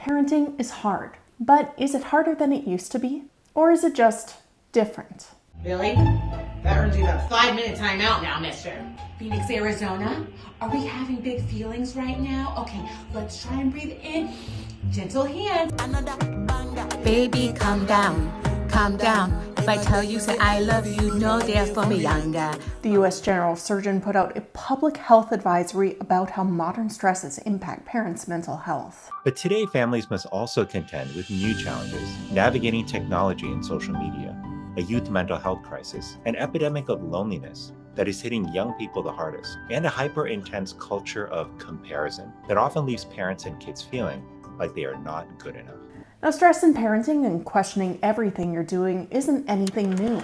parenting is hard, but is it harder than it used to be? Or is it just different? Billy, that earns you about 5-minute timeout now, mister. Phoenix, Arizona, are we having big feelings right now? Okay, let's try and breathe in. Gentle hands. Baby, calm down, calm down. If I tell you, say I love you, no dare for me younger. The U.S. General Surgeon put out a public health advisory about how modern stresses impact parents' mental health. But today, families must also contend with new challenges, navigating technology and social media, a youth mental health crisis, an epidemic of loneliness that is hitting young people the hardest, and a hyper-intense culture of comparison that often leaves parents and kids feeling like they are not good enough. Now, stress in parenting and questioning everything you're doing isn't anything new.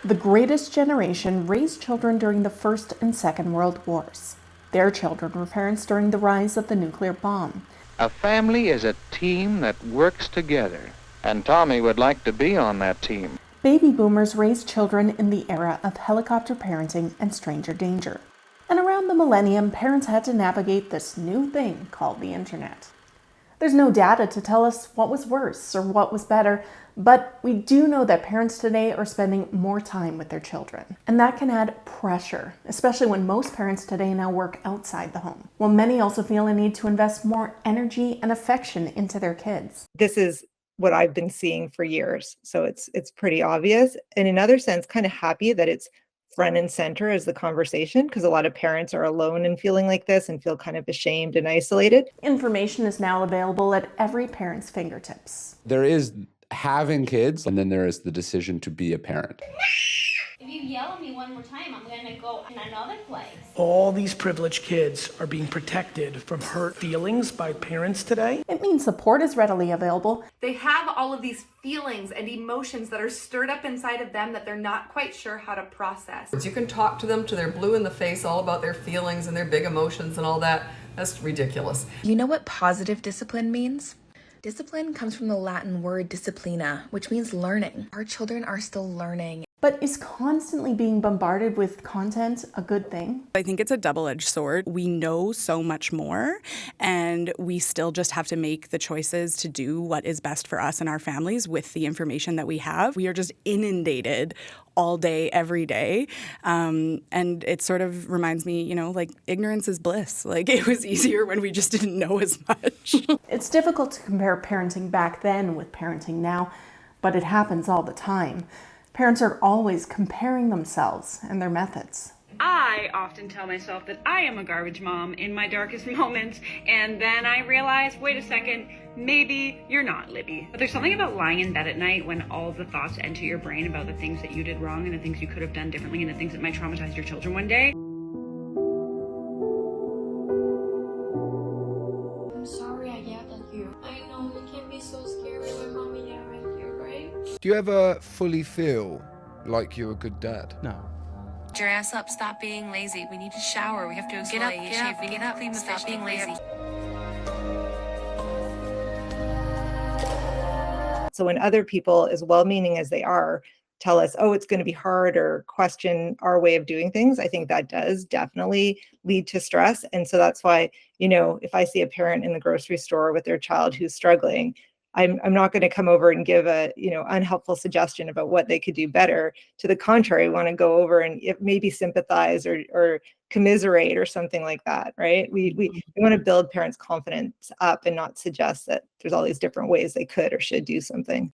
The Greatest Generation raised children during the First and Second World Wars. Their children were parents during the rise of the nuclear bomb. A family is a team that works together, and Tommy would like to be on that team. Baby boomers raised children in the era of helicopter parenting and stranger danger. And around the millennium, parents had to navigate this new thing called the internet. There's no data to tell us what was worse or what was better, but we do know that parents today are spending more time with their children. And that can add pressure, especially when most parents today now work outside the home, while many also feel a need to invest more energy and affection into their kids. This is what I've been seeing for years, so it's pretty obvious. And in another sense, kind of happy that it's front and center as the conversation, because a lot of parents are alone in feeling like this and feel kind of ashamed and isolated. Information is now available at every parent's fingertips. There is having kids, and then there is the decision to be a parent. If you yell at me one more time, I'm gonna go in another place. All these privileged kids are being protected from hurt feelings by parents today. It means support is readily available. They have all of these feelings and emotions that are stirred up inside of them that they're not quite sure how to process. You can talk to them till they're blue in the face all about their feelings and their big emotions and all that. That's ridiculous. You know what positive discipline means? Discipline comes from the Latin word disciplina, which means learning. Our children are still learning. But is constantly being bombarded with content a good thing? I think it's a double-edged sword. We know so much more, and we still just have to make the choices to do what is best for us and our families with the information that we have. We are just inundated all day, every day. And it sort of reminds me, like ignorance is bliss. Like it was easier when we just didn't know as much. It's difficult to compare parenting back then with parenting now, but it happens all the time. Parents are always comparing themselves and their methods. I often tell myself that I am a garbage mom in my darkest moments, and then I realize, wait a second, maybe you're not, Libby. But there's something about lying in bed at night when all of the thoughts enter your brain about the things that you did wrong and the things you could have done differently and the things that might traumatize your children one day. I'm sorry I yelled at you. I know it can be so scary when mommy yells at you, right? Do you ever fully feel like you're a good dad? No. Get your ass up, stop being lazy. We need to shower, we have to get up, shave, we need to clean the stop being lazy. So when other people, as well-meaning as they are, tell us, oh, it's going to be hard or question our way of doing things, I think that does definitely lead to stress. And so that's why, if I see a parent in the grocery store with their child who's struggling, I'm not going to come over and give a unhelpful suggestion about what they could do better. To the contrary, I want to go over and maybe sympathize or commiserate or something like that, right? We want to build parents' confidence up and not suggest that there's all these different ways they could or should do something.